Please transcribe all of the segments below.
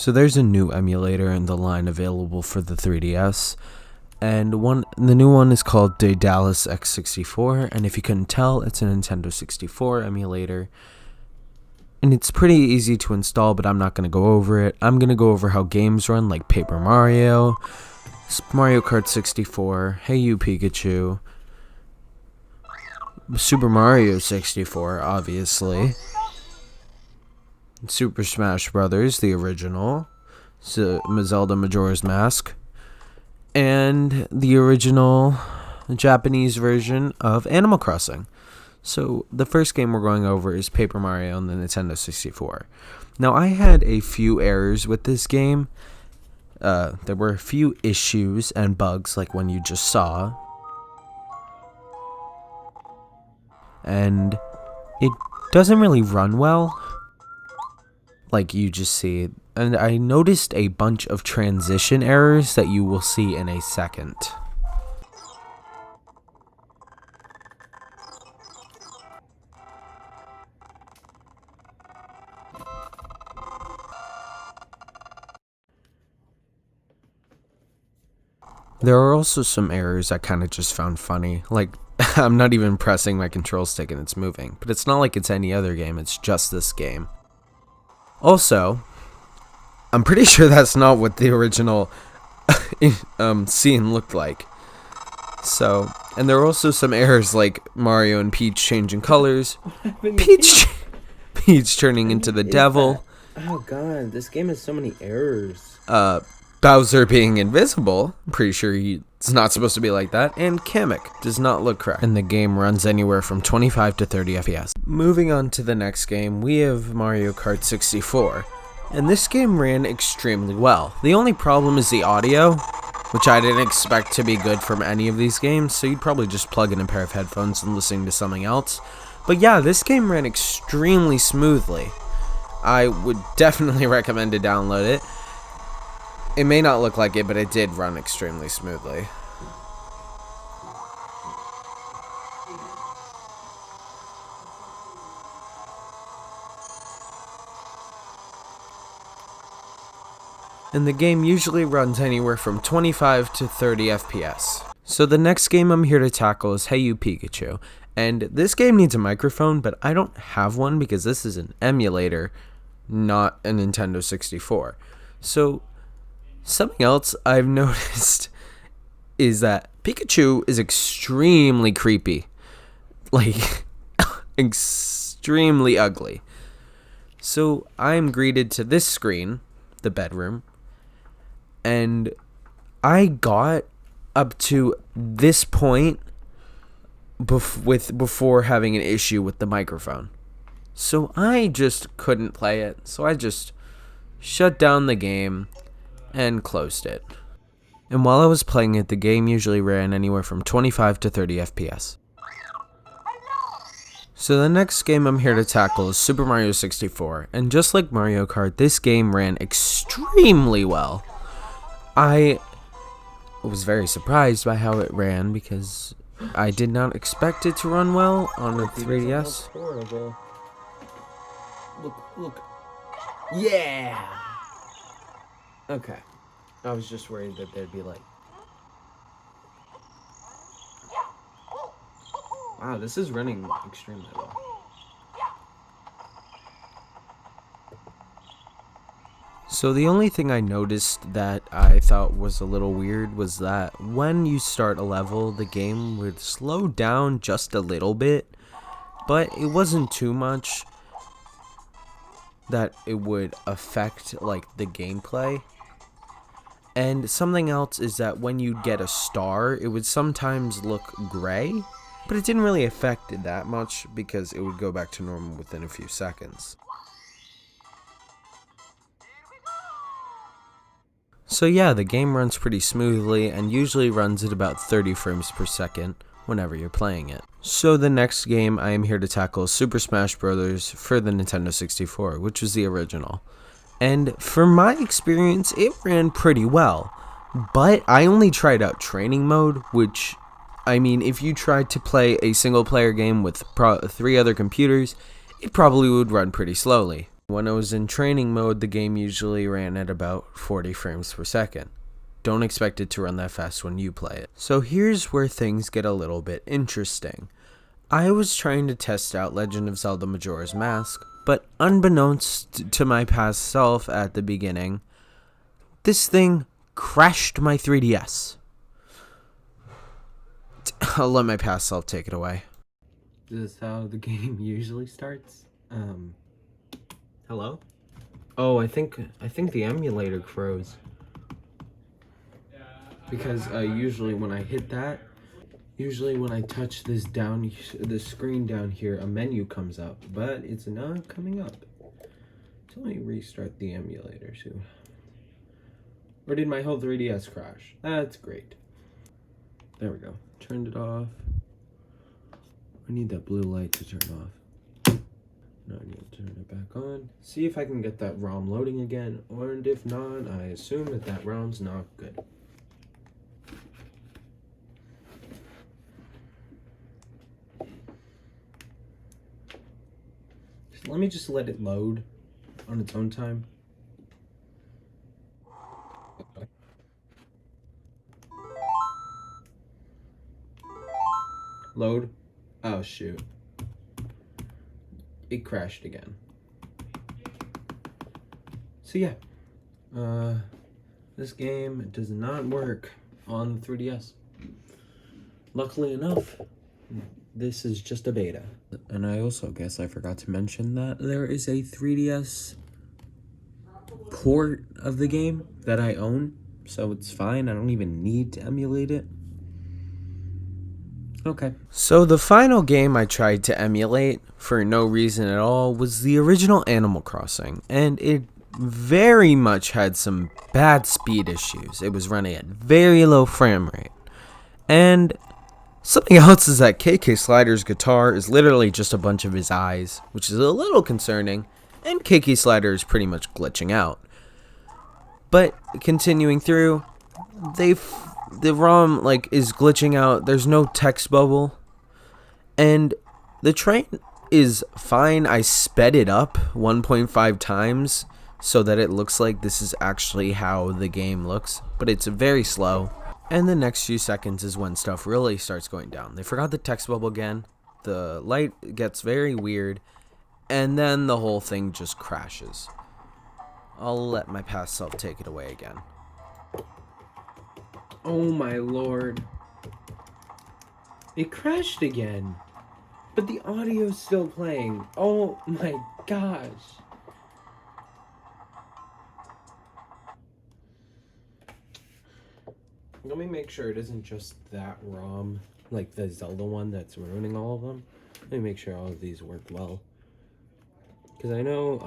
So there's a new emulator in the line available for the 3DS, and the new one is called the Dallas X64, and if you couldn't tell, it's a Nintendo 64 emulator. And it's pretty easy to install, but I'm not going to go over it. I'm going to go over how games run, like Paper Mario, Mario Kart 64, Hey You Pikachu, Super Mario 64, obviously, Super Smash Brothers, the original, Zelda Majora's Mask, and the original Japanese version of Animal Crossing. So the first game we're going over is Paper Mario on the Nintendo 64. Now, I had a few errors with this game. There were a few issues and bugs, like one you just saw. And it doesn't really run well, like you just see. And I noticed a bunch of transition errors that you will see in a second. There are also some errors I kind of just found funny, like I'm not even pressing my control stick and it's moving, but it's not like it's any other game, it's just this game. Also, I'm pretty sure that's not what the original scene looked like. So, and there are also some errors like Mario and Peach changing colors, Peach turning into the devil. Oh god, this game has so many errors. Bowser being invisible, I'm pretty sure it's not supposed to be like that, and Kamek does not look correct. And the game runs anywhere from 25 to 30 FPS. Moving on to the next game, we have Mario Kart 64, and this game ran extremely well. The only problem is the audio, which I didn't expect to be good from any of these games, so you'd probably just plug in a pair of headphones and listen to something else. But yeah, this game ran extremely smoothly. I would definitely recommend to download it. It may not look like it, but it did run extremely smoothly. And the game usually runs anywhere from 25 to 30 FPS. So the next game I'm here to tackle is Hey You Pikachu. And this game needs a microphone, but I don't have one because this is an emulator, not a Nintendo 64. So something else I've noticed is that Pikachu is extremely creepy. Like, extremely ugly. So I'm greeted to this screen, the bedroom, and I got up to this point before having an issue with the microphone. So I just couldn't play it. So I just shut down the game and closed it. And while I was playing it, the game usually ran anywhere from 25 to 30 FPS. So the next game I'm here to tackle is Super Mario 64, and just like Mario Kart, this game ran extremely well. I was very surprised by how it ran because I did not expect it to run well on a 3DS. Horrible. Look. Yeah! Okay. I was just worried that there'd be like... Wow, this is running extremely well. So the only thing I noticed that I thought was a little weird was that when you start a level, the game would slow down just a little bit, but it wasn't too much that it would affect like the gameplay. And something else is that when you'd get a star, it would sometimes look gray, but it didn't really affect it that much because it would go back to normal within a few seconds. So yeah, the game runs pretty smoothly and usually runs at about 30 frames per second whenever you're playing it. So the next game I am here to tackle is Super Smash Brothers for the Nintendo 64, which was the original. And from my experience, it ran pretty well. But I only tried out training mode, which, I mean, if you tried to play a single player game with 3 other computers, it probably would run pretty slowly. When I was in training mode, the game usually ran at about 40 frames per second. Don't expect it to run that fast when you play it. So here's where things get a little bit interesting. I was trying to test out Legend of Zelda Majora's Mask, but unbeknownst to my past self at the beginning, this thing crashed my 3DS. I'll let my past self take it away. This is how the game usually starts. Hello? Oh, I think the emulator froze. Because usually when I hit that, when I touch this the screen down here, a menu comes up, but it's not coming up. So let me restart the emulator too. Or did my whole 3DS crash? That's great. There we go. Turned it off. I need that blue light to turn off. Now I need to turn it back on. See if I can get that ROM loading again, and if not, I assume that ROM's not good. Let me just let it load on its own time. Load. Oh shoot. It crashed again. So yeah. This game does not work on the 3DS. Luckily enough, this is just a beta. And I also guess I forgot to mention that there is a 3DS port of the game that I own, so it's fine. I don't even need to emulate it. Okay. So the final game I tried to emulate for no reason at all was the original Animal Crossing, and it very much had some bad speed issues. It was running at very low frame rate. And something else is that KK Slider's guitar is literally just a bunch of his eyes, which is a little concerning, and KK Slider is pretty much glitching out. But continuing through, the ROM is glitching out. There's no text bubble, and the train is fine. I sped it up 1.5 times so that it looks like this is actually how the game looks, but it's very slow. And the next few seconds is when stuff really starts going down. They forgot the text bubble again. The light gets very weird, and then the whole thing just crashes. I'll let my past self take it away again. Oh my lord. It crashed again. But the audio's still playing. Oh my gosh. Let me make sure it isn't just that ROM, like the Zelda one that's ruining all of them. Let me make sure all of these work well. Because I know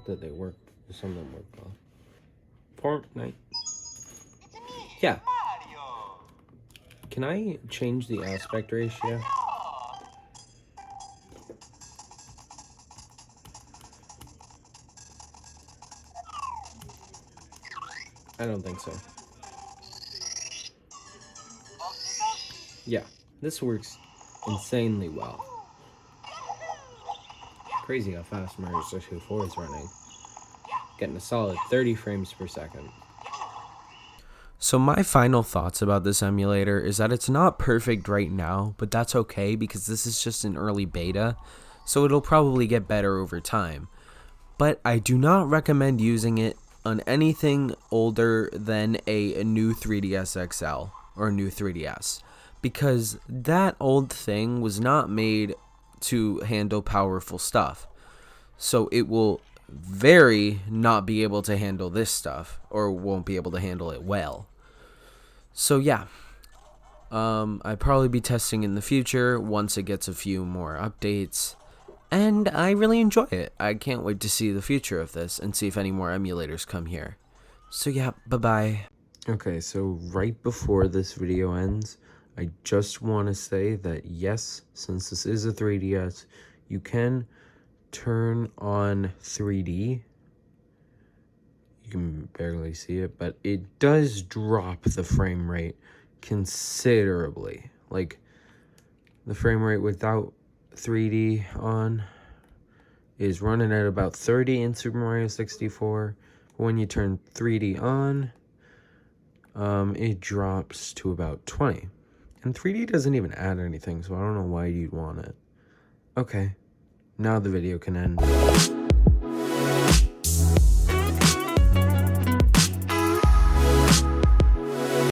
that they work, some of them work well. Fortnite. Yeah. Can I change the aspect ratio? I don't think so. Yeah, this works insanely well. Crazy how fast Mario 64 is running. Getting a solid 30 frames per second. So my final thoughts about this emulator is that it's not perfect right now, but that's okay because this is just an early beta, so it'll probably get better over time. But I do not recommend using it on anything older than a new 3DS XL or a new 3DS, because that old thing was not made to handle powerful stuff. So it will very not be able to handle this stuff, or won't be able to handle it well. So yeah, I'd probably be testing in the future once it gets a few more updates, and I really enjoy it. I can't wait to see the future of this and see if any more emulators come here. So yeah, bye-bye. Okay, so right before this video ends, I just want to say that yes, since this is a 3DS, you can turn on 3D. You can barely see it, but it does drop the frame rate considerably. Like, the frame rate without 3D on is running at about 30 in Super Mario 64. When you turn 3D on, it drops to about 20. And 3D doesn't even add anything, so I don't know why you'd want it. Okay, now the video can end.